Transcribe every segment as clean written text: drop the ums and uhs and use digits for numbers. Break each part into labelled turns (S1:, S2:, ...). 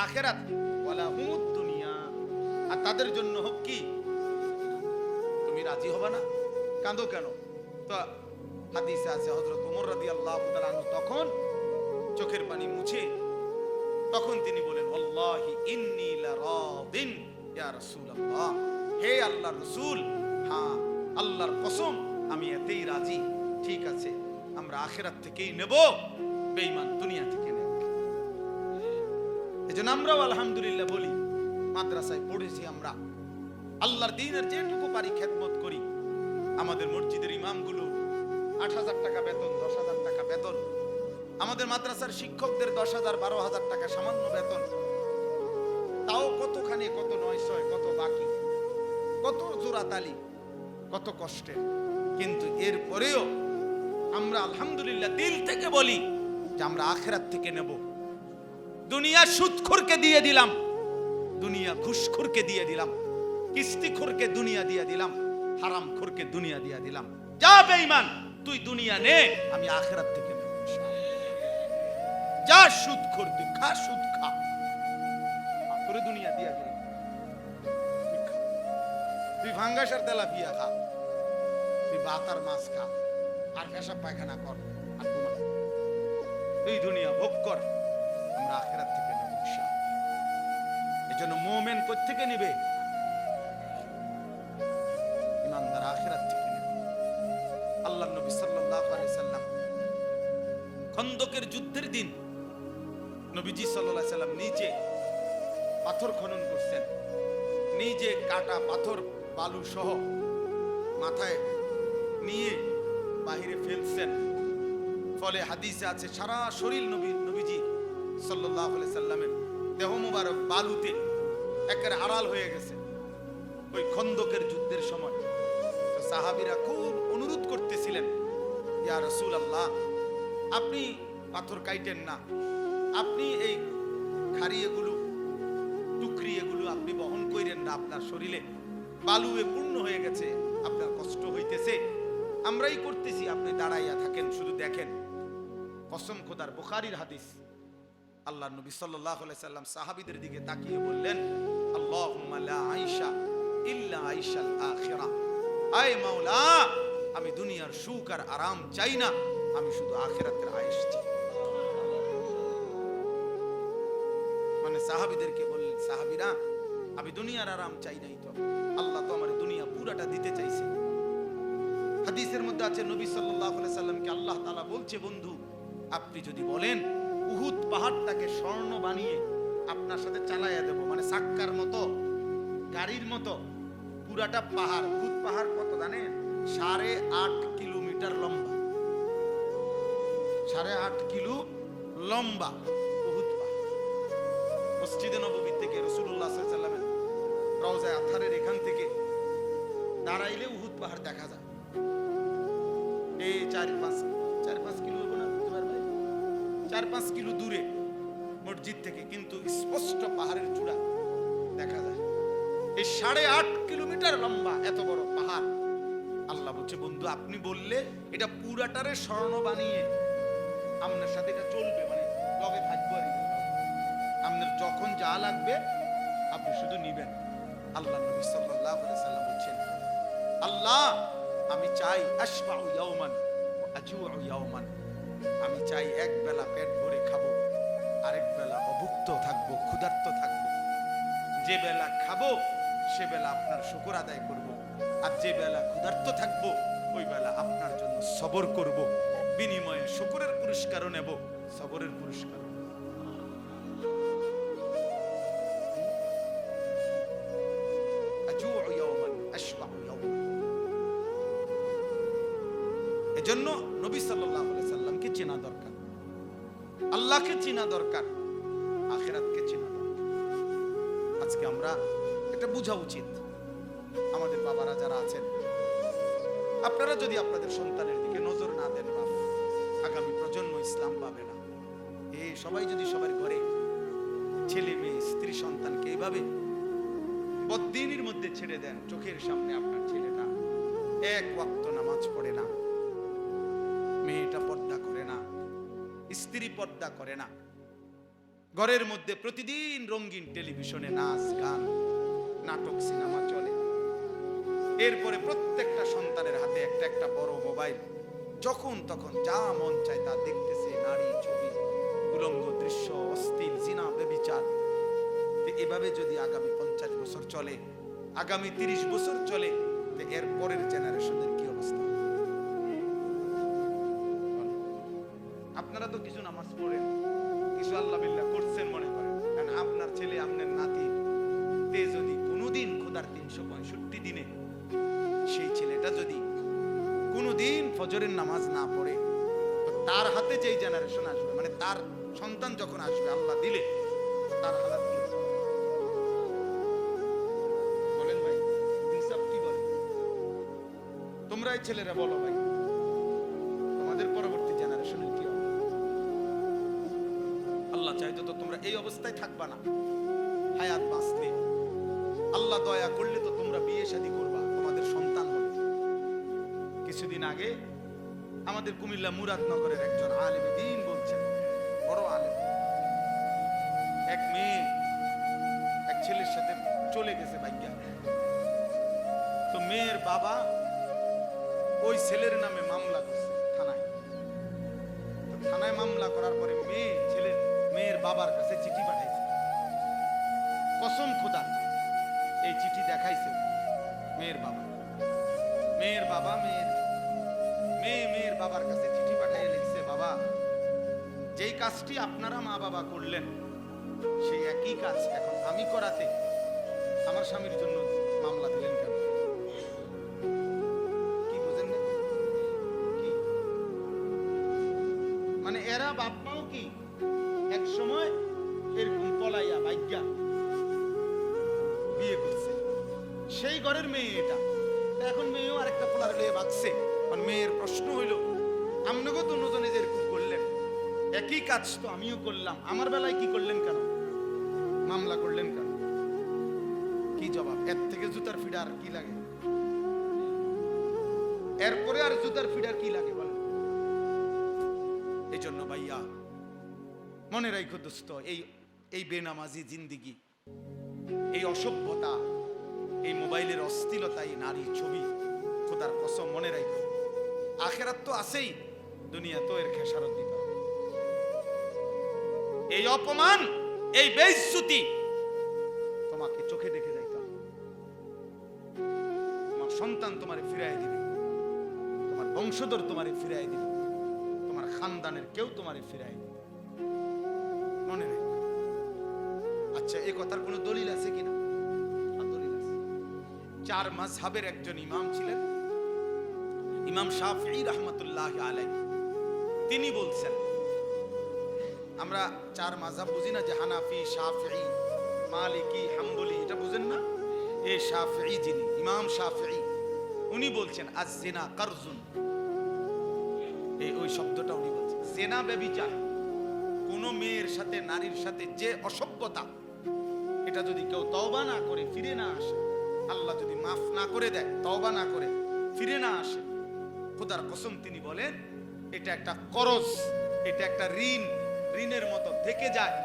S1: আখিরাত ওয়া লাহুমুদ দুনিয়া, আর তাদের জন্য হোক কি? তুমি রাজি হবে না? কাঁদো কেন? তো হাদিসে আছে হযরত ওমর রাদিয়াল্লাহু তাআলা আনহু তখন চোখের পানি মুছে তখন তিনি বলেন, আল্লাহি ইন্নী লারাদিন ইয়া রাসূলুল্লাহ, হে আল্লাহর রাসূল, হ্যাঁ আল্লাহর কসম আমি এতেই রাজি। ঠিক আছে, আমরা আখিরাত থেকেই নেব, বেঈমান দুনিয়া থেকে নেব। এজন্য আমরাও আলহামদুলিল্লাহ বলি, মাদ্রাসায় পড়েছি আমরা, আল্লাহর দ্বীনের যেটুকু পারি খেদমত করি। আমাদের মসজিদের ইমামগুলো ৮,০০০ টাকা বেতন, ১০,০০০ টাকা বেতন। আমাদের মাদ্রাসার শিক্ষকদের ১০,০০০, ১২,০০০ টাকা সামান্য বেতন। তাও কতখানি, কত ৯০০, কত বাকি, কত জোড়াতালি, কত কষ্টের। কিন্তু এরপরেও আমরা আলহামদুলিল্লাহ দিল থেকে বলি যে আমরা আখিরাত থেকে নেব। দুনিয়া সুদখোরকে দিয়ে দিলাম, দুনিয়া ঘুষখোরকে দিয়ে দিলাম, কিস্তিখোরকে দুনিয়া দিয়ে দিলাম, হারামখোরকে দুনিয়া দিয়ে দিলাম। যা বেঈমান, তুই দুনিয়া নে, আমি আখিরাত থেকে নেব। যা সুদখোর, তুই খা, সুদ খা, তোরে দুনিয়া দিয়া দিলাম। তুই ভাঙ্গাসার তেলাপিয়া খা, তুই বাতার মাছ খা, আর পেশাব পায়খানা কর, আর ঘুমা, তুই দুনিয়া ভোগ কর, আমরা আখিরাত থেকে নেব ইনশাআল্লাহ। এজন্য মুমিন কোত্থেকে নিবে? ইমানদার আখিরাত থেকে নেবে। আল্লাহর নবী সাল্লাল্লাহু আলাইহি সাল্লাম খন্দকের যুদ্ধের দিন নবীজি সাল্লাল্লাহু আলাইহি সাল্লাম নিজে পাথর খনন করছেন, নিজে কাটা পাথর বালু সহ মাথায় নিয়ে বাহিরে ফেলছেন। ফলে হাদিসে আছে সারা শরীর নবীজি সাল্লাল্লাহু আলাইহি সাল্লামের দেহ মুবারক বালুতে একেবারে আড়াল হয়ে গেছে ওই খন্দকের যুদ্ধের সময়। তো সাহাবীরা খুব অনুরোধ করতেছিলেন, ইয়া রাসূলুল্লাহ, আপনি পাথর কাইটেন না, আপনি এই খাড়ি এগুলো টুকরি এগুলো আপনি বহন কইরেন না, আপনার শরীরে বালুয়ে পূর্ণ হয়ে গেছে, আপনার কষ্ট হইতেছে, আমরাই করতেছি, আপনি দাঁড়াইয়া থাকেন, শুধু দেখেন। কসম খোদার, বুখারীর হাদিস। আল্লাহর নবী সাল্লাল্লাহু আলাইহি সাল্লাম সাহাবীদের দিকে তাকিয়ে বললেন, আল্লাহুম্মা লা আইশা ইল্লা আইশাল আখিরা, আয় মাওলা, আমি দুনিয়ার সুখ আর আরাম চাই না, আমি শুধু আখিরাতের আয়েশ চাই। মানে সাহাবীদেরকে বললেন, সাহাবীরা, আমি দুনিয়ার আরাম চাই নাই, তো আল্লাহ তো আমার দুনিয়া পুরাটা দিতে চাইছে। হাদিসের মধ্যে আছে নবী সাল্লাল্লাহু আলাইহি সাল্লামকে আল্লাহ তাআলা বলছে, বন্ধু আপনি যদি বলেন উহুদ পাহাড়টাকে স্বর্ণ বানিয়ে আপনার সাথে চালাইয়া দেব, মানে সাক্কার মতো, গাড়ির মতো পুরাটা পাহাড়। উহুদ পাহাড় কত জানেন? 8.5 কিলোমিটার লম্বা, 8.5 কিলো লম্বা উহুদ পাহাড়। মসজিদে নববী থেকে রাসূলুল্লাহ সাল্লাল্লাহু আলাইহি ওয়াসাল্লামের রওজায়ে আতহারের এখান থেকে দাঁড়াইলে উহুদ পাহাড় দেখা যায়। এই 4-5 কিলো, 4-5 কিলো দূরে মসজিদ থেকে, কিন্তু স্পষ্ট পাহাড়ের চূড়া দেখা যায়। এই 8.5 কিলোমিটার লম্বা এত বড় পাহাড়। আল্লাহ বলছে, বন্ধু আপনি বললে এটা পুরাটারে স্বর্ণ বানিয়ে আপনার সাথে এটা চলবে, মানে লগে থাকবো, আর আপনার যখন যা লাগবে আপনি শুধু নিবেন। আল্লাহ নবী সাল্লাল্লাহু আলাইহি সাল্লাম বলছেন, আল্লাহ আমি চাই আশবাউ ইয়াওমান ওয়া আজুউ ইয়াওমান, আমি চাই এক বেলা পেট ভরে খাবো, আরেক বেলা অভুক্ত থাকবো, ক্ষুধার্ত থাকবো। যে বেলা খাবো সে বেলা আপনার শুকর আদায় করব, আর যে বেলা ক্ষুধার্ত থাকবো ওই বেলা আপনার জন্য সবর করব, বিনিময়ে শুকরের পুরস্কারও নেব, সবরের পুরস্কার। এজন্য নবী সাল্লাল্লাহু আলাইহি সাল্লামকে চেনা দরকার, আল্লাহকে চেনা দরকার, আখিরাতকে চেনা দরকার। আজকে আমরা এটা বোঝা উচিত। আমাদের বাবারা যারা আছেন, আপনারা যদি আপনাদের সন্তানের দিকে নজর না দেন, বাপ, আগামী প্রজন্ম ইসলাম পাবে না। এই সবাই যদি সবার ঘরে ছেলে মেয়ে স্ত্রী সন্তানকে এইভাবে বদ্দিনের মধ্যে ছেড়ে দেন, চোখের সামনে আপনার ছেলেটা এক ওয়াক্ত নামাজ পড়ে না, মেয়েটা পর্দা করে না, স্ত্রী পর্দা করে না, ঘরের মধ্যে প্রতিদিন রঙিন টেলিভিশনে নাচ গান নাটক সিনেমা চলে। এরপরে প্রত্যেকটা সন্তানের হাতে একটা একটা বড় মোবাইল, যখন তখন যা মন চায় তা দেখতেছে, নারী ছবি, উলঙ্গ দৃশ্য, অশ্লীল, জিনা, ব্যভিচার। এভাবে যদি আগামী 50 বছর চলে, আগামী 30 বছর চলে, তো এর পরের জেনারেশনের কি অবস্থা? আপনারা তো কিছু নামাজ পড়েন, কিছু আল্লাহ বিল্লাহ করছেন মনে করেন, কারণ আপনার ছেলে আপনার নাতি তে যদি কোনোদিন খোদার 365 দিনে সেই ছেলেটা যদি কোনোদিন ফজরের নামাজ না পড়ে, তো তার হাতে যেই জেনারেশন আসবে, মানে তার সন্তান যখন আসবে আল্লাহ দিলে, তার হালাত কি হবে? বলেন ভাই, ইনসাফ কি বলে? তোমরাই ছেলেরা বলো ভাই, তোমাদের পরবর্তী জেনারেশনের কি হবে? আল্লাহ চাইতো তো তোমরা এই অবস্থায় থাকবা না, হায়াত বাঁচলে। আল্লাহ দয়া করলে তো তোমরা বিয়ে শাদী করবা, তোমাদের সন্তান হবে। কিছুদিন আগে আমাদের কুমিল্লা মুরাদনগরের একজন আলেম দ্বীন বলছেন, বড় আলেম, এক মেয়ে এক ছেলের সাথে চলে গেছে ভাইয়া। তো মেয়ের বাবা ওই ছেলের নামে মামলা করছে থানায়। তো থানায় মামলা করার পরে মেয়ের বাবার কাছে চিঠি পাঠাইছে। কসম খোদা, এই চিঠি দেখাইছে মেয়ের বাবা। মেয়ের বাবার কাছে চিঠি পাঠিয়ে লিখছে, বাবা, যেই কাজটি আপনারা মা বাবা করলেন সেই একই কাজ এখন আমি করাতে আমার স্বামীর জন্য মামলা দিলেন কেন? কি বুঝেন না? কি মানে এরা বাপ মাও কি এক সময় এরকম পলাইয়া ভাগ্যা বিয়ে করছে, সেই ঘরের মেয়ে এটা। এখন মেয়েও আরেকটা পোলার লিয়ে ভাগছে। মেয়ের প্রশ্ন হইল, আমনগো তো নজনে যেরকম করলেন, একই কাজ তো আমিও করলাম, আমার বেলায় কি করলেন কেন? মামলা করলেন কেন? কি জবাব? এর থেকে জুতার ফিডা আর কি লাগে? এরপরে আর জুতার ফিডার কি লাগে বলেন? এই জন্য ভাইয়া মনে রাখো দোস্ত, এই বেনামাজি জিন্দিগি, এই অসভ্যতা, এই মোবাইলের অশ্লীলতা, এই নারী ছবি, খোদার কসম মনে রাখো, আখেরাত তো আছেই, দুনিয়া তো এর খেসারত দিতে হবে। এই অপমান, এই বেইজ্জতি তোমাকে চোখে দেখে যাইতে হবে। তোমার সন্তান তোমারে ফিরাই দিবে, তোমার বংশধর তোমারে ফিরাই দিবে, তোমার খানদানের কেউ তোমারে ফিরাই দিবে, মনে রাখো। আচ্ছা, এই কথার কোনো দলিল আছে কিনা? দলিল আছে। 4 মাযহাবের একজন ইমাম ছিলেন, ইমাম শাফিঈ রাহমাতুল্লাহি আলাইহি। তিনি বলছেন, আমরা 4 মাযহাব বুঝি না, যে হানাফি, শাফিঈ, মালিকি, হাম্বলি, এটা বুঝেন না? এই শাফিঈ যিনি, ইমাম শাফিঈ, উনি বলছেন আয-যিনা কারজুন। ওই শব্দটা উনি বলছেন, জিনা ব্যভিচার, কোন মেয়ের সাথে, নারীর সাথে যে অসভ্যতা, এটা যদি কেউ তওবা না করে ফিরে না আসে, আল্লাহ যদি মাফ না করে দেয়, তওবা না করে ফিরে না আসে, খোদার কসম তিনি বলেন এটা একটা করজ, এটা একটা ঋণের মতো থেকে যায়।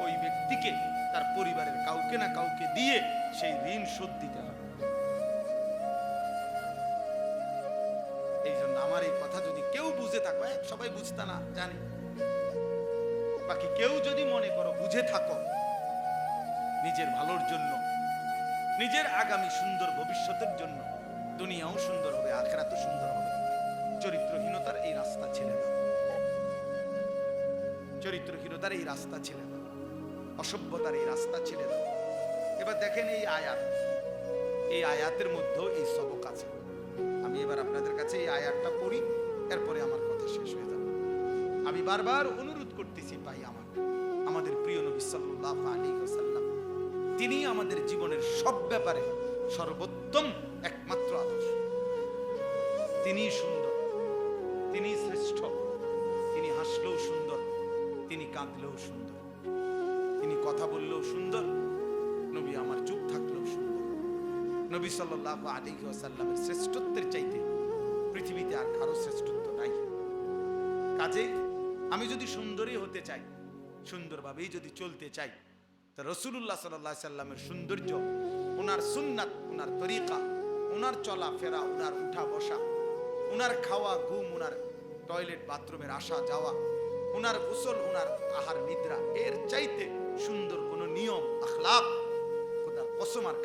S1: ওই ব্যক্তিকে তার পরিবারের কাউকে না কাউকে দিয়ে সেই ঋণ শোধ দিতে হবে। এই জন্য আমার এই কথা যদি কেউ বুঝে থাকো, সবাই বুঝতে না জানি, বাকি কেউ যদি মনে করো বুঝে থাকো, নিজের ভালোর জন্য, নিজের আগামী সুন্দর ভবিষ্যতের জন্য, দুনিয়াও সুন্দর হবে, আখিরাতও সুন্দর হবে, চরিত্রহীনতার এই রাস্তা ছেড়ে দাও। চরিত্রহীনতার এই রাস্তা ছেড়ে দাও, অসভ্যতার এই রাস্তা ছেড়ে দাও। এবার দেখেন এই আয়াতের মধ্যেও এই সবক আছে। আমি এবার আপনাদের কাছে এই আয়াতটা পড়ি, এরপরে আমার কথা শেষ হয়ে যাবে। আমি বারবার অনুরোধ করতেছি ভাই, আমাদের প্রিয় নবী সাল্লাল্লাহু আলাইহি ওয়াসাল্লাম, তিনি আমাদের জীবনের সব ব্যাপারে সর্বোত্তম একমাত্র আদর্শ। তিনি সুন্দর, তিনি শ্রেষ্ঠ, তিনি হাসলেও সুন্দর, তিনি কাঁদলেও সুন্দর, তিনি কথা বললেও সুন্দর, নবী আমার চুপ থাকলেও সুন্দর। নবী সাল্লাল্লাহু আলাইহি ওয়াসাল্লামের শ্রেষ্ঠত্বের চাইতে পৃথিবীতে আর কারো শ্রেষ্ঠত্ব নাই। কাজে আমি যদি সুন্দরী হতে চাই, সুন্দরভাবেই যদি চলতে চাই, তো রাসূলুল্লাহ সাল্লাল্লাহু আলাইহি সাল্লামের সৌন্দর্য, ওনার সুন্নাত, ওনার তরিকা, ওনার চলাফেরা, ওনার উঠা বসা, ওনার খাওয়া ঘুম, ওনার টয়লেট বাথরুমের আসা যাওয়া, ওনার গোসল, ওনার আহার নিদ্রা, এর চাইতে সুন্দর কোন নিয়ম আখলাক খোদার কসম আর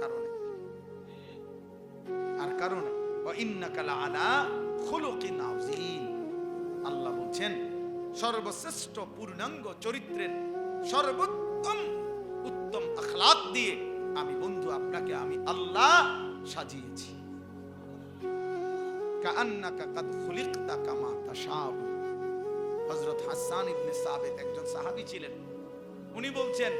S1: কারণে ওয়া ইন্নাকা লাআলা খুলুকিন আযীম। আল্লাহ বলছেন সর্বশ্রেষ্ঠ পূর্ণাঙ্গ চরিত্রের সর্বোত্তম উত্তম আখলাক দিয়ে আমি বন্ধু আপনাকে আমি আল্লাহ সাজিয়েছি। কাআন্নাকা কাদ খুলিকতা কামা তাশাউ। হযরত হাসান ইবনে সাবিত একজন সাহাবী ছিলেন। উনি বলছেন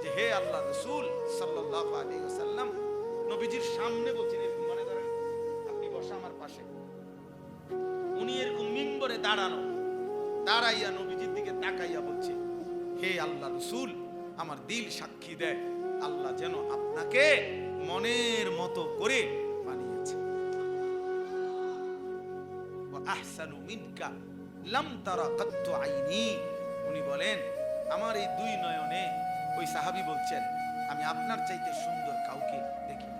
S1: যে হে আল্লাহ রাসূল সাল্লাল্লাহু আলাইহি ওয়াসাল্লাম, নবীজির সামনে বলছেন, এরকম মনে করেন আপনি বসা আমার পাশে, উনি এরকম মিম্বরে দাঁড়ানো, দাঁড়াইয়া নবীজির দিকে তাকাইয়া বলছে, হে আল্লাহ রাসূল, আমার দিল সাক্ষী দেয় আল্লাহ যেন আপনাকে মনের মতো করে বানিয়েছে। ওয়া আহসানু মিনকা লাম তারা কাত্তু আইনি। উনি বলেন আমার এই দুই নয়নে, ওই সাহাবী বলছেন, আমি আপনার চাইতে সুন্দর কাউকে দেখি।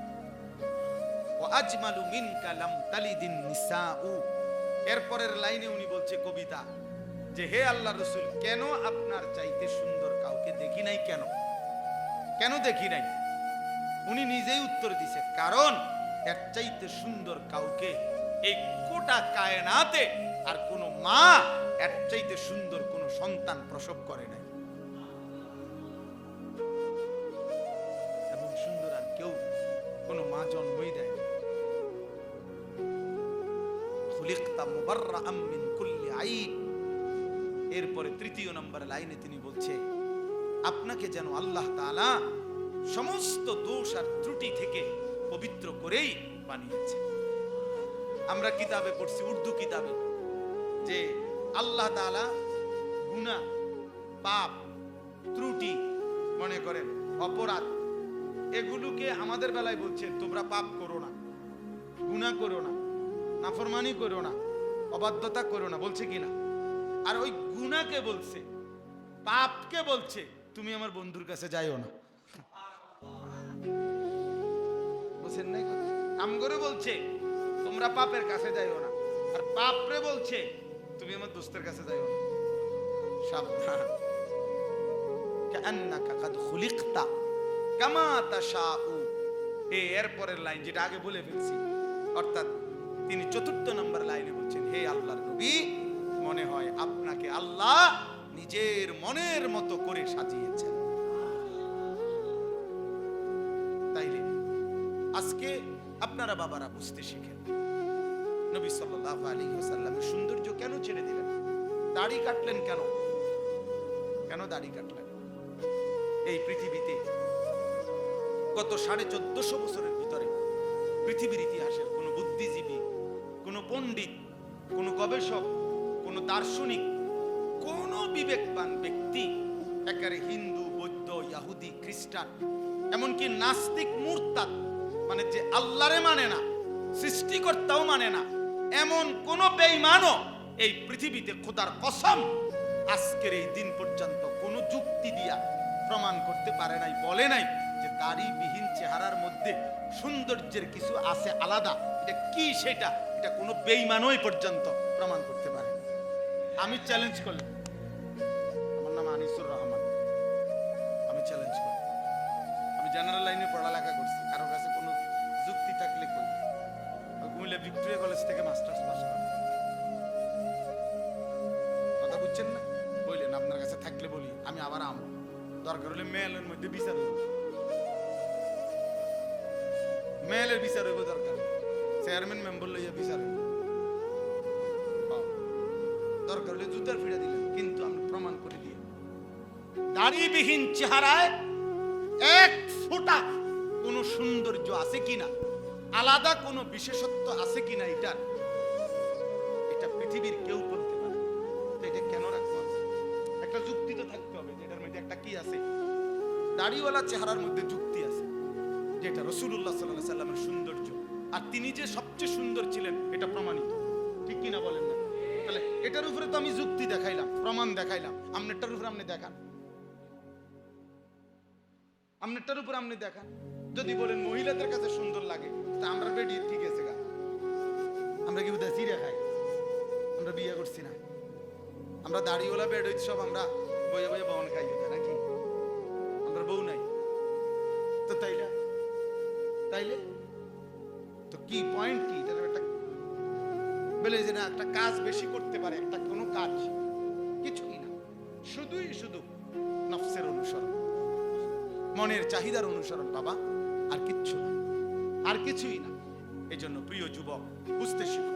S1: ওয়া আজমালু মিনকা লাম তালিদিন নিসাউ। এরপরের লাইনে উনি বলছে কবিতা যে হে আল্লাহ রাসূল, কেন আপনার চাইতে সুন্দর কাউকে দেখি নাই? কেন কেন দেখি নাই? উনি নিজেই উত্তর দিছে, কারণ এর চাইতে সুন্দর কাউকে এই গোটা কায়নাতে আর কোন মা এর চাইতে সুন্দর কোন সন্তান প্রসব করে নাই, এবং সুন্দর আর কেউ কোন মা জন্মই দেয় না। খুলিকতা মুবাররাআম মিন কুল্লি আইব। এরপরে তৃতীয় নম্বর লাইনে তিনি বলছে, আপনাকে যেন আল্লাহ তাআলা সমস্ত দোষ আর ত্রুটি থেকে পবিত্র করেই বানিয়েছে। আমরা কিতাবে পড়ছি, উর্দু কিতাবে, যে আল্লাহ তাআলা গুনাহ, পাপ, ত্রুটি, মনে করেন অপরাধ, এগুলোকে আমাদের বেলায় বলছে তোমরা পাপ করো না, গুনাহ করো না, নাফরমানি করো না, অবাধ্যতা করো না, বলছে কিনা? আর ওই গুনাহকে বলছে, পাপকে বলছে তুমি আমার বন্ধুর কাছে যাইও না। বুঝছেন নাই কথা? আমগরে বলছে তোমরা পাপের কাছে যাইও না, আর পাপরে বলছে তুমি আমার দোস্তের কাছে যাইও না। সাবধান। কাআন্নাকা কাদ খুলিকতা কামা তাশাউ। এরপরের লাইন যেটা আগে বলে ফেলছি, অর্থাৎ তিনি চতুর্থ নম্বর লাইনে বলছেন, হে আল্লাহর নবী, মনে হয় আপনাকে আল্লাহ নিজের মনের মতো করে সাজিয়েছেন। তাইলে আজকে আপনারা বাবারা বুঝতে শিখেন, নবী সাল্লাল্লাহু আলাইহি ওয়াসাল্লামের সৌন্দর্য কেন ছেড়ে দিলেন? দাড়ি কাটলেন কেন? কেন দাড়ি কাটলেন? এই পৃথিবীতে গত 1450 বছরের ভিতরে পৃথিবীর ইতিহাসের কোন বুদ্ধিজীবী, কোন পণ্ডিত, কোন গবেষক, কোন দার্শনিক, কোন বিবেকবান ব্যক্তি, একেবারে হিন্দু, বৌদ্ধ, ইহুদি, খ্রিস্টান, এমনকি নাস্তিক, মুরতাদ, মানে যে আল্লাহরে মানে না, সৃষ্টিকর্তাও মানে না, এমন কোন বেঈমানও এই পৃথিবীতে খোদার কসম আজকের এই দিন পর্যন্ত কোন যুক্তি দিয়া প্রমাণ করতে পারে নাই, বলে নাই যে দাড়িবিহীন চেহারার মধ্যে সৌন্দর্যের কিছু আছে আলাদা। এটা কি সেটা? এটা কোনো বেঈমানই পর্যন্ত প্রমাণ করতে পারে। আমি চ্যালেঞ্জ করলাম, আমার নাম আনিসুর রহমান, আমি চ্যালেঞ্জ করি, আমি জেনারেল লাইনে পড়ালেখা করছি, কারোর কাছে কোনো যুক্তি থাকলে কই। কুমিল্লা ভিক্টোরিয়া কলেজ থেকে মাস্টার্স পাস করি। কথা বুঝছেন না? বললেন আপনার কাছে থাকলে বলি, আমি আবার আমো, দরকার হলে মেয়েলের মধ্যে বিচার হইব, মেয়েলের বিচার হইব, দরকার চেয়ারম্যান মেম্বার লইয়া বিচার হইব, দরকার হলে জুতার ফিরে দিলেন, কিন্তু আমরা প্রমাণ করে দিয়ে দাড়িবিহীন চেহারায় এক ফোঁটা কোন সৌন্দর্য আছে কিনা, আলাদা কোন বিশেষত্ব আছে কিনা, এটা পৃথিবীর কেউ বলতে পারে। এটা কেন রাখবো? একটা যুক্তি তো থাকতে হবে, যেটার মধ্যে একটা কি আছে, দাড়িওয়ালা চেহারার মধ্যে যুক্তি আছে, যেটা রাসূলুল্লাহ সাল্লাল্লাহু আলাইহি সাল্লামের সৌন্দর্য, আর তিনি যে সবচেয়ে সুন্দর ছিলেন এটা প্রমাণিত, ঠিক কিনা বলেন না? তাহলে এটার উপরে তো আমি যুক্তি দেখাইলাম, প্রমাণ দেখাইলাম, আমনেরটার উপরে আপনি দেখান, আমনেরটার উপরে আপনি দেখান। যদি বলেন মহিলাদের কাছে সুন্দর লাগে, তা আমরা বেডি ঠিক আছে গা, আমরা কি উদা চিড়ে খাই, আমরা বিয়ে করছি না, আমরা দাড়িওয়ালা বেড হইছি সব, আমরা বয়ে বয়ে বন খাই নাকি, আমরা বউ নাই তো, তাইলে তাইলে তো কি পয়েন্ট কি? এটা একটা বলে যে না একটা কাজ বেশি করতে পারে, একটা কোনো কাজ কিছুই না, শুধুই শুধু নফসের অনুসরণ, মনের চাহিদার অনুসরণ বাবা, আর কিচ্ছু না, আর কিছুই না। এই জন্য প্রিয় যুবক বুঝতে শিখো,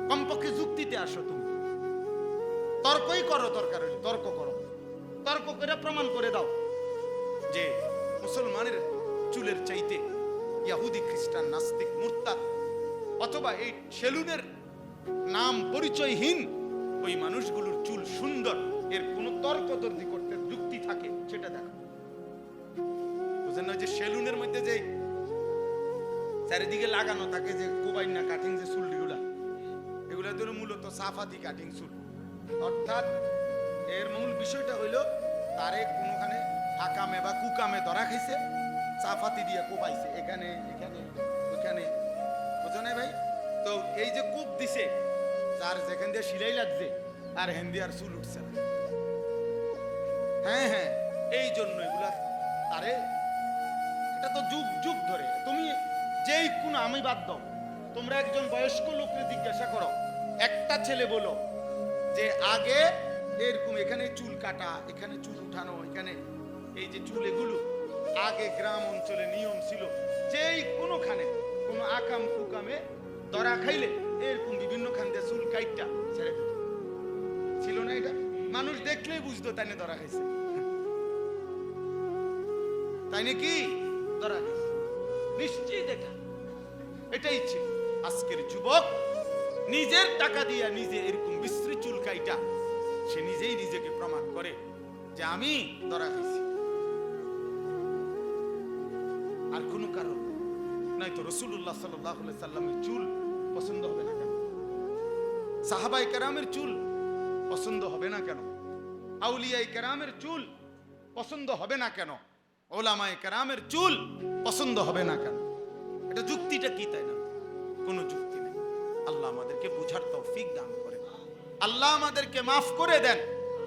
S1: কমপক্ষে যুক্তিতে আসো, তুমি তর্কই করো, দরকার হলে তর্ক করো, তর্ক করে প্রমাণ করে দাও যে মুসলমানের চুলের চাইতে ইহুদি খ্রিস্টান নাস্তিক মুরতাদ অথবা এই সেলুনের নাম পরিচয়হীন ওই মানুষগুলোর চুল সুন্দর, এর কোন তর্কতর্কি করতে যুক্তি থাকে সেটা দেখো। বুঝেন না যে সেলুনের মধ্যে যে চারিদিকে লাগানো থাকে যে কোবাইনা কাটিং যে চুলগুলা, এগুলা তো মূলত সাফাতি কাটিং চুল, অর্থাৎ এর মূল বিষয়টা হইল তারে কোনোখানে হাকামে বা কুকামে ধরা খাইছে, সাফাতি দিয়ে কোবাইছে এখানে এখানে ওখানে, বুঝো না ভাই? তো এই যে কূপ দিছে, যার যেখান দিয়ে সিলাই লাগছে আর হেন্দি আর চুল উঠছে না, হ্যাঁ হ্যাঁ, এই জন্য এগুলা তারে, এটা তো যুগ যুগ ধরে, তুমি যেই কোন, আমি বাদ দাও, তোমরা একজন বয়স্ক লোককে জিজ্ঞাসা করো, একটা ছেলে বলো যে আগে এরকম এখানে চুল কাটা, এখানে চুল উঠানো, এখানে এই যে চুল, এগুলো আগে গ্রাম অঞ্চলে নিয়ম ছিল, যেই কোনোখানে কোনো আকাম কুকামে ধরা খাইলে এরকম বিভিন্ন খান দিয়ে চুল কাইটটা ছেড়ে দিত, ছিল না? এটা মানুষ দেখলেই বুঝতো তাই না ধরা খাইছে, তাই নাকি ধরা খাইছে, নিশ্চয়ই দেখা, এটাই ছিল। আজকের যুবক নিজের টাকা দিয়া নিজে এরকম বিশ্রী চুল কাইটা সে নিজেই নিজেকে প্রমাণ করে যে আমি ধরা খাইছি, আর কোনো কারণ নাই। তো রাসূলুল্লাহ সাল্লাল্লাহু আলাইহি সাল্লামের চুল পছন্দ হবে না কেন? সাহাবায়ে কেরামের চুল পছন্দ হবে না কেন? আউলিয়ায়ে কেরামের চুল পছন্দ হবে না কেন? ওলামায়ে কেরামের চুল পছন্দ হবে না কেন? এটা যুক্তিটা কি? তাই না, কোনো যুক্তি নেই। আল্লাহ আমাদেরকে বুঝার তৌফিক দান করেন, আল্লাহ আমাদেরকে মাফ করে দেন,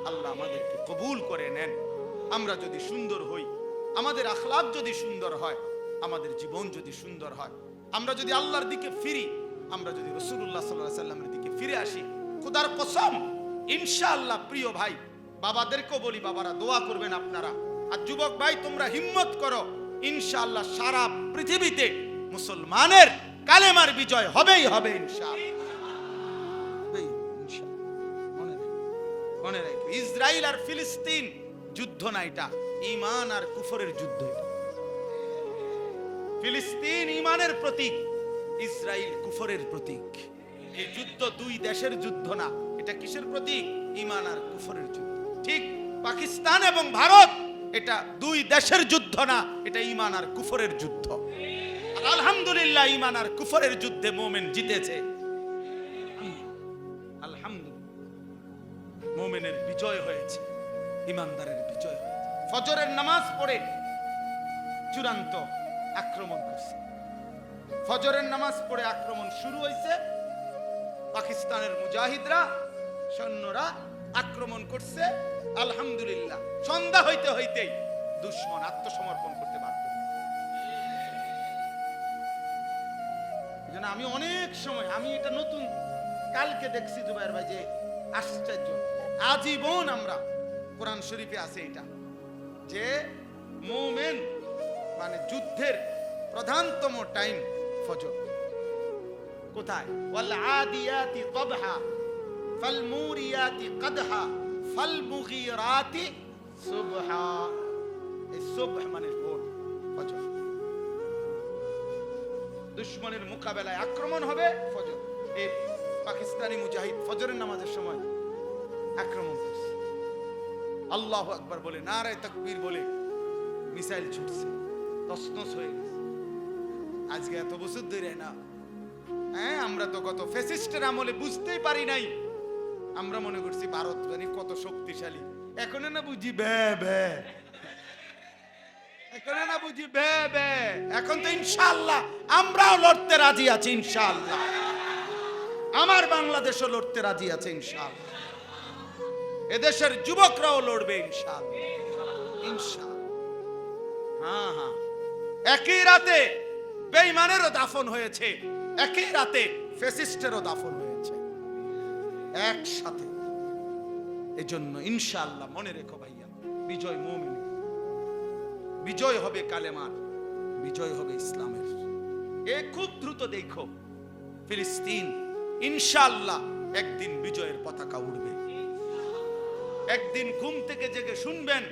S1: আল্লাহ আমাদেরকে কবুল করে নেন। আমরা যদি সুন্দর হই, আমাদের আখলাক যদি সুন্দর হয়, আমাদের জীবন যদি সুন্দর হয়, আমরা যদি আল্লাহর দিকে ফিরি, আমরা যদি রাসূলুল্লাহ সাল্লাল্লাহু আলাইহি সাল্লামের দিকে ফিরে আসি, খোদার কসম ইনশাআল্লাহ, প্রিয় ভাই বাবাদেরকেও বলি, বাবারা দোয়া করবেন আপনারা, আর যুবক ভাই তোমরা হিম্মত করো, ইনশাআল্লাহ সারা পৃথিবীতে মুসলমানের কালেমার বিজয় হবেই হবে ইনশাআল্লাহ। মনে রাখবে, ইসরায়েল আর ফিলিস্তিন যুদ্ধ না, এটা ঈমান আর কুফরের যুদ্ধ। ফিলিস্তিন ঈমানের প্রতীক, ইসরায়েল কুফরের প্রতীক। এই যুদ্ধ দুই দেশের যুদ্ধ না, এটা কিসের প্রতীক? ঈমান আর কুফরের যুদ্ধ। ঠিক পাকিস্তান এবং ভারত, এটা দুই দেশের যুদ্ধ না, এটা ঈমান আর কুফরের যুদ্ধ। আলহামদুলিল্লাহ, ঈমান আর কুফরের যুদ্ধে মুমিন জিতেছে, আলহামদুলিল্লাহ, মুমিনের বিজয় হয়েছে, ঈমানদারের বিজয় হয়েছে। ফজরের নামাজ পড়ে চূড়ান্ত আক্রমণ করছে, ফজরের নামাজ পড়ে আক্রমণ শুরু হয়েছে, পাকিস্তানের মুজাহিদরা সৈন্যরা আক্রমণ করছে। আলহামদুলিল্লাহ, সন্ধ্যা হইতে হইতেই দুশমন আত্মসমর্পণ করতে বাধ্য। আমি অনেক সময়, আমি এটা নতুন কালকে দেখছি জুবাইর ভাই, যে আশ্চর্য, আজীবন আমরা কোরআন শরীফে আছে এটা, যে মুমিন মানে যুদ্ধের প্রধানতম টাইম ফজর। কোথায়? ওয়াল আদিয়াতি কবহা ফাল মুরিয়াতি কদহা ফাল মুগীরাতি সুবহা। এই সুবহ মানে ভোর, ফজর। দুশমনের মোকাবেলায় আক্রমণ হবে ফজর। এই পাকিস্তানি মুজাহিদ ফজরের নামাজের সময় আক্রমণ করছে, আল্লাহু আকবার বলে, নারে তাকবীর বলে মিসাইল ছুটছে, তছনছ হয়ে গেছে। আজকে এত বছর ধরে না হ্যাঁ, আমরা তো কত ফ্যাসিস্টের আমলে বুঝতেই পারি নাই। আমরা মনে করছি ভারত মানে কত শক্তিশালী। এখন না বুঝি বে বে, এখন না বুঝি বে বে। এখন তো ইনশাআল্লাহ আমরাও লড়তে রাজি আছি ইনশাআল্লাহ। আমার বাংলাদেশও লড়তে রাজি আছে ইনশাআল্লাহ। এদেশের যুবকরাও লড়বে ইনশাআল্লাহ, ইনশাআল্লাহ। হ্যাঁ হ্যাঁ, একই রাতে বেঈমানেরও দাফন হয়েছে, একই রাতে ফ্যাসিস্টেরও দাফন হয়েছে একসাথে। এজন্য ইনশাআল্লাহ মনে রেখো ভাইয়া, বিজয় মুমিনের, বিজয় হবে কালেমার, বিজয় হবে ইসলামের। এ খুব দ্রুত দেখো ফিলিস্তিন ইনশাআল্লাহ একদিন বিজয়ের পতাকা উড়বে। একদিন ঘুম থেকে জেগে শুনবেন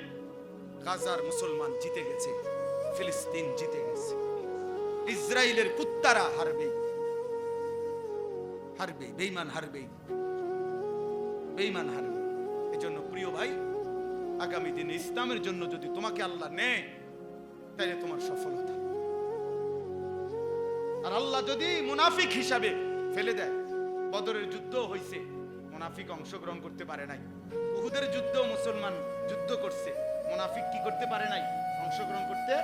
S1: গাজার মুসলমান জিতে গেছে, ফিলিস্তিন জিতে গেছে। ইসরায়েলের কুত্তারা হারবে, হারবে, বেঈমান হারবে, বেঈমান হারবে। এজন্য প্রিয় ভাই, আগামী দিনে ইসলামের জন্য যদি তোমাকে আল্লাহ নেয় তাহলে তোমার সফলতা। আর আল্লাহ যদি মুনাফিক হিসাবে ফেলে দেয়, বদরের যুদ্ধ হয়েছে, মুনাফিক অংশগ্রহণ করতে পারে নাই। উহুদের যুদ্ধ মুসলমান যুদ্ধ করছে, মুনাফিক কি করতে পারে নাই? অংশগ্রহণ করতে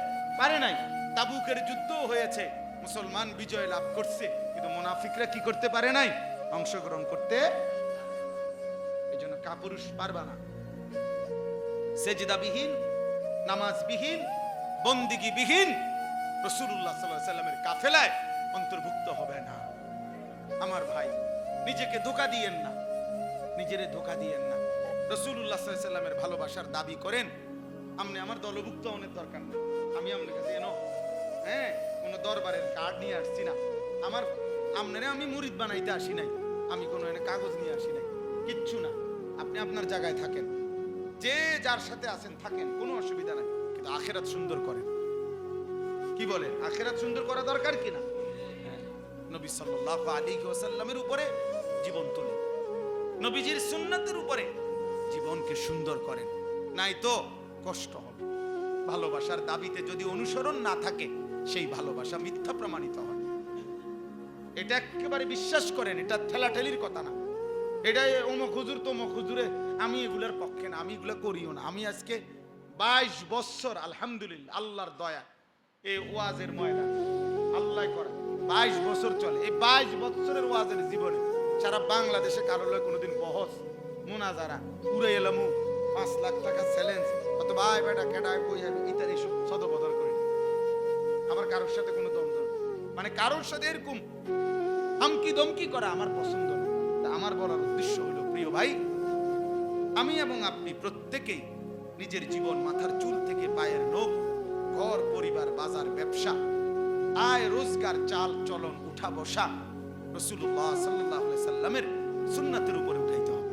S1: পারে নাই। তাবুকের যুদ্ধ হয়েছে, মুসলমান বিজয় লাভ করছে, কিন্তু মুনাফিকরা কি করতে পারে নাই? অংশগ্রহণ করতে। এজন্য কাপুরুষ পারবা না, সেজদাবিহীন, নামাজবিহীন, বন্দিগিবিহীন রাসূলুল্লাহ সাল্লাল্লাহু আলাইহি ওয়াসাল্লামের কাফেলায় অন্তর্ভুক্ত হবে না। আমার ভাই, নিজেকে ধোঁকা দিয়েন না, নিজেরে ধোঁকা দিয়েন না। রাসূলুল্লাহ সাল্লাল্লাহু আলাইহি ওয়াসাল্লামের ভালোবাসার দাবি করেন, আপনি আমার দলভুক্ত হওয়ার দরকার নেই। আমি আপনার কাছে হ্যাঁ কোনো দরবারের কার্ড নিয়ে আসছি না, আমার আপনারে আমি মুরিদ বানাইতে আসি নাই, আমি কোনো কাগজ নিয়ে আসি নাই, কিচ্ছু না। আপনি আপনার জায়গায় থাকেন, যে যার সাথে আছেন থাকেন, কোনো অসুবিধা নাই, কিন্তু আখিরাত সুন্দর করেন। কি বলেন? আখিরাত সুন্দর করা দরকার কিনা? নবী সাল্লাল্লাহু আলাইহি ওয়াসাল্লামের উপরে জীবন তোলেন, নবীজির সুন্নাতের উপরে জীবনকে সুন্দর করেন, নাই তো কষ্ট হবে। ভালোবাসার দাবিতে যদি অনুসরণ না থাকে, সেই ভালোবাসা মিথ্যা প্রমাণিত হয়। এটা একেবারে বিশ্বাস করেন, এটা ঠেলাঠেলির কথা না। এটা অমুক হুজুর তমুক হুজুরে, আমি এগুলোর পক্ষে না, আমি এগুলো করিও না। আমি আজকে 22 বছর আলহামদুলিল্লাহ আল্লাহর দয়া এই ওয়াজের ময়দান আল্লাহ করে 22 বছর চলে। এই 22 বছরের ওয়াজের জীবনে সারা বাংলাদেশে কারোর লয় কোনোদিন বহস মুনাজারা উড়ে এলাম 5 লাখ টাকা চ্যালেঞ্জ, অত ভাই বেটা কেডায় কই আমি ইত্যাদি সব সদবদল করি। আমার কারোর সাথে কোনো দ্বন্দ্ব, মানে কারোর সাথে এরকম হামকি দমকি করা আমার পছন্দ না। আমার বলার উদ্দেশ্য হলো, প্রিয় ভাই, আমি এবং আপনি প্রত্যেকেই নিজের জীবন, মাথার চুল থেকে পায়ের নখ, ঘর পরিবার, বাজার, ব্যবসা, আয় রোজগার, চাল চলন, উঠা বসা রাসূলুল্লাহ সাল্লাল্লাহু আলাইহি সাল্লামের সুন্নাতের উপরে উঠাইতে হবে,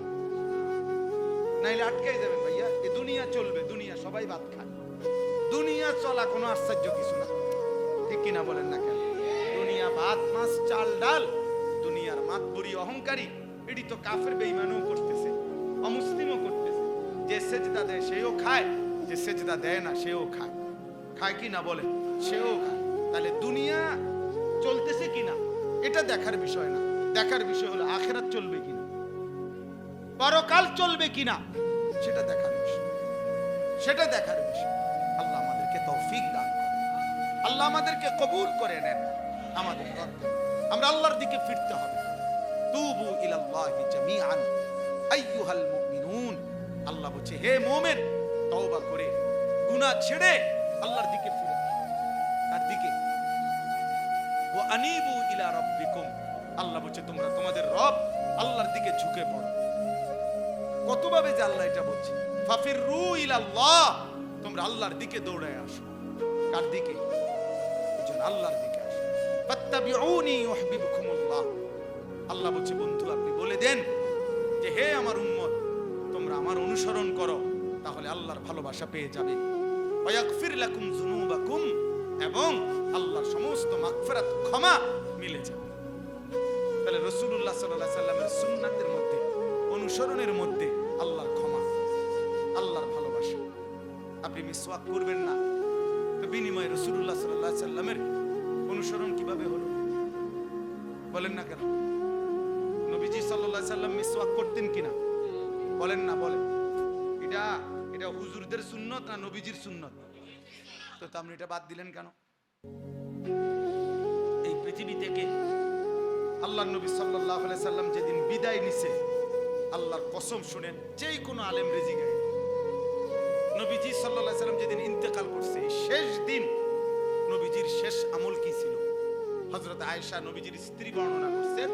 S1: নাইলে আটকাই যাবেন ভাইয়া। এই দুনিয়া চলবে, দুনিয়া সবাই ভাত খায়, দুনিয়া চলা কোনো আশ্চর্য কিছু না, ঠিক কিনা বলেন না কেন? দুনিয়া ভাত মাছ চাল ডাল, দুনিয়ার মাতবরি অহংকারী, এটি তো কাফের বেঈমানও করতেছে, অমুসলিমও করতেছে। যে সেজদা দেয় সেও খায়, যে সেজদা দেয় না সেও খায়, খায় কি না বলে? সেও খায়। তাহলে দুনিয়া চলতেছে কিনা এটা দেখার বিষয় না, দেখার বিষয় হলো আখিরাত চলবে কিনা, পরকাল চলবে কিনা, সেটা দেখার বিষয়, সেটা দেখার বিষয়। আল্লাহ আমাদেরকে তৌফিক দান করেন, আল্লাহ আমাদেরকে কবুল করে নেন। আমাদের দরকার আমরা আল্লাহর দিকে ফিরতে হবে। তুবু ইলাল্লাহি জামিআন আইয়ুহাল মুমিনুন, আল্লাহ বলছে হে মুমিন, তওবা করে গুনাহ ছেড়ে আল্লাহর দিকে ফিরে, তার দিকে। ওয়া আনিবু ইলা রাব্বিকুম, আল্লাহ বলছে তোমরা তোমাদের রব আল্লাহর দিকে ঝুঁকে পড়ো। কতভাবে যে আল্লাহ এটা বলছে, ফাফিরু ইলাল্লাহ, তোমরা আল্লাহর দিকে দৌড়ে আসো। কার দিকে? এজন্য আল্লাহর দিকে আসো। ফাত্তাবিউনি ইউহিব্বুকুমুল্লাহ, আল্লাহ বলছে বন্ধু আপনি বলে দেন যে হে আমার উম্মত, তোমরা আমার অনুসরণ করো, তাহলে আল্লাহর ভালোবাসা পেয়ে যাবে। ওয়া ইয়াগফির লাকুম যুনুবাকুম, এবং আল্লাহর সমস্ত মাগফিরাত ক্ষমা মিলে যাবে। তাহলে রাসূলুল্লাহ সাল্লাল্লাহু আলাইহি সাল্লামের সুন্নাতের মধ্যে, অনুসরণের মধ্যে আল্লাহর ক্ষমা, আল্লাহর ভালোবাসা। আপনি মিসওয়াক করবেন না, তো বিনিময়ে রাসূলুল্লাহ সাল্লাল্লাহু আলাইহি সাল্লামের অনুসরণ কিভাবে হলো? বলেন না কেন? নবীজি সাল্লাল্লাহু আলাইহি সাল্লাম মিসওয়াক করতেন কিনা? বলেন না, বলেন। এটা এটা হুজুরদের সুন্নত না নবীজির সুন্নত? তো আপনি এটা বাদ দিলেন কেন? এই পৃথিবী থেকে আল্লাহর নবী সাল্লাল্লাহু আলাইহি সাল্লাম যেদিন বিদায় নিছে, আল্লাহর কসম শুনেন, যেই কোনো আলেম রেজি গায়, নবীজি সাল্লাল্লাহু আলাইহি সাল্লাম যেদিন ইন্তেকাল করছে, শেষ দিন নবীজির শেষ আমল কি ছিল? হযরত আয়েশা নবীজির স্ত্রী বর্ণনা করছেন,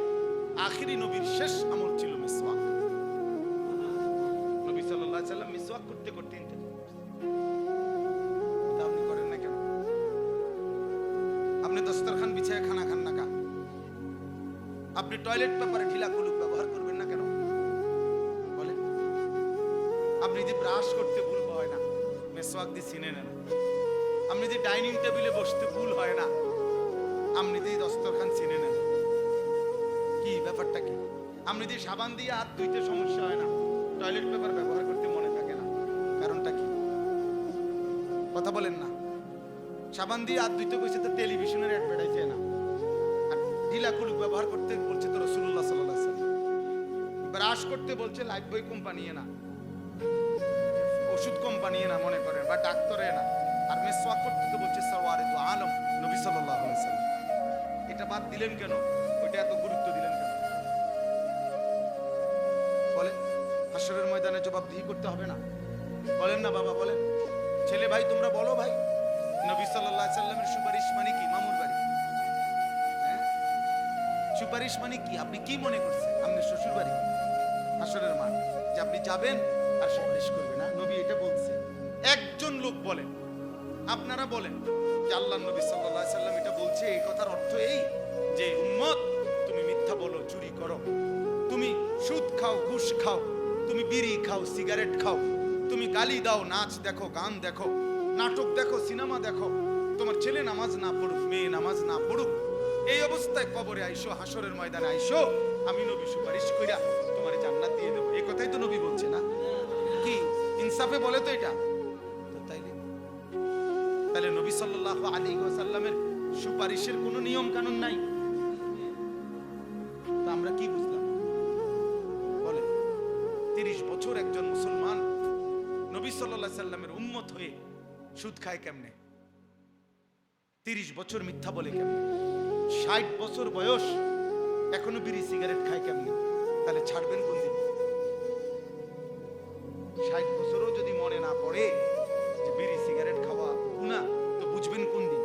S1: আখিরি নবীর শেষ আমল ছিল মিসওয়াক। নবী সাল্লাল্লাহু আলাইহি সাল্লাম মিসওয়াক করতে করতে ইন্তেকাল করছে। তা আপনি করেন না কেন? আপনি দস্তরখান বিছায় খানা খান না কা? আপনি টয়লেট পেপারে ঢিলা কুলুপ ব্যবহার করবেন না কেন? বলেন। আপনি যদি ব্রাশ করতে ভুল হয় না, মিসওয়াক দিয়ে চিনে নেন। আপনি যদি ডাইনিং টেবিলে বসতে ভুল হয় না, আপনি যদি দস্তরখান চিনে নেন। কি ব্যাপারটা কি? আপনি যদি সাবান দিয়ে হাত ধুইতে সমস্যা হয় না, টয়লেট পেপার ব্যবহার করতে মনে থাকে না, কারণটা কি? কথা বলেন না। সাবান দিয়ে হাত ধুইতে কইছে তো টেলিভিশনের অ্যাডভার্টাইজে না, আর ঢিলা কুলুপ ব্যবহার করতে বলছে তো রাসূলুল্লাহ সাল্লাল্লাহু আলাইহি ওয়াসাল্লাম। ব্রাশ করতে বলছে লাইফবয় কোম্পানি না, ওষুধ কোম্পানি না মনে করেন, বা ডাক্তারে না। আর মিসওয়াক করতে তো বলছে সাওয়ারিদু আলম, নবী সাল্লাল্লাহু আলাইহি ওয়াসাল্লাম। এটা বাদ দিলেন কেন? ওইটা এত গুরুত্ব দিলেন কেন? বলেন। হাশরের ময়দানে জবাবদিহি করতে হবে না? বলেন না বাবা, বলেন। ছেলে ভাই তোমরা বলো ভাই, নবী সাল্লাল্লাহু আলাইহি সাল্লামের সুপারিশ মানে কি? মামুর বাড়ি। হ্যাঁ, সুপারিশ মানে কি? আপনি কি মনে করছেন? আপনি শ্বশুর বাড়ি, হাশরের মাঠ, যে আপনি যাবেন আর সুপারিশ করবেন না? নবী এটা বলছে। একজন লোক বলেন, আপনারা বলেন যে আল্লাহর নবী সাল্লাল্লাহু আলাইহি সাল্লাম এটা বলছে, এই কথার অর্থ এই যে উম্মত তুমি মিথ্যা বলো, চুরি করো, তুমি সুদ খাও, ঘুষ খাও, তুমি বিড়ি খাও, সিগারেট খাও, তুমি গালি দাও, নাচ দেখো, গান দেখো, নাটক দেখো, সিনেমা দেখো, তোমার ছেলে নামাজ না পড়ুক, মেয়ে নামাজ না পড়ুক, এই অবস্থায় কবরে আইসো, হাশরের ময়দানে আইসো, আমি নবী সুপারিশ কইরা তোমার জান্নাত দিয়ে দেবো। এই কথাই তো নবী বলছে না? কি ইনসাফে বলে তো এটা? তো তাহলে নবী সাল্লাল্লাহু আলাইহি ওয়াসাল্লামের সুপারিশের কোনো নিয়ম কানুন নাই? তা আমরা কি বুঝলাম? বলে 30 বছর একজন মুসলমান নবী সাল্লাল্লাহু আলাইহি সাল্লামের উম্মত হয়ে সুদ খায় কেমনে? 30 বছর মিথ্যা বলে কেমনে? 60 বছর বয়স এখনো বিড়ি সিগারেট খায় কেমনে? তাহলে ছাড়বেন কোন দিন? 60 বছরও যদি মনে না পড়ে যে বিড়ি সিগারেট খাওয়া গুনাহ, তো বুঝবেন কোন দিন?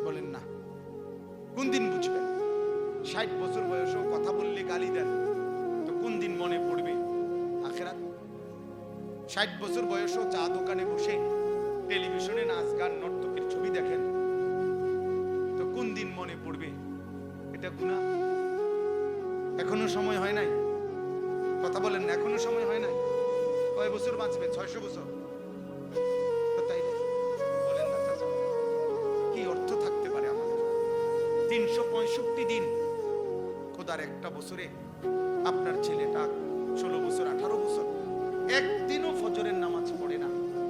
S1: বলেন না, কোন দিন বুঝবেন? 60 বছর বয়সেও কথা বললে গালি দেন, তো কোন দিন মনে পড়বে? আখিরাত। 60 বছর বয়সেও চা দোকানে বসে টেলিভিশনে নাচ গান নর্তকীর ছবি দেখেন, তো কোন দিন মনে পড়বে এটা গুনাহ? এখনো সময় হয় নাই? কথা বলেন না, এখনো সময় হয় নাই? কয় বছর বাঁচবে? 600 বছর? তো তাই বলেন না চাচা, কি অর্থ থাকতে পারে আমাদের? 365 দিন, খোদার একটা বছরে আপনার ছেলেটা 16 বছর 18 বছর একদিনও ফজরের নামাজ পড়ে না,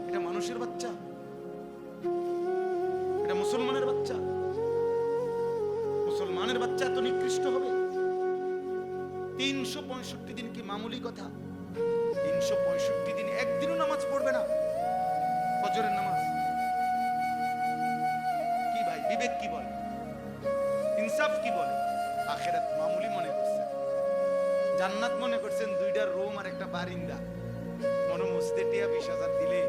S1: এটা মানুষের বাচ্চা? এটা মুসলমানের বাচ্চা? মুসলমানের বাচ্চা এত নিকৃষ্ট হবে? 365 দিন কি মামুলি কথা? 365 দিন একদিনও নামাজ পড়বে না, ফজরের নামাজ। কি ভাই, বিবেক কি বলে? ইনসাফ কি বলে? আখিরাত মামুলি মনে করছেন, জান্নাত মনে করছেন 2টা রুম আর একটা বারিন্দা, মনে মসজিদে টিয়া 20,000 দিলে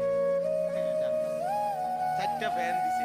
S1: জান্নাত। 4টা ফ্যান দিছে,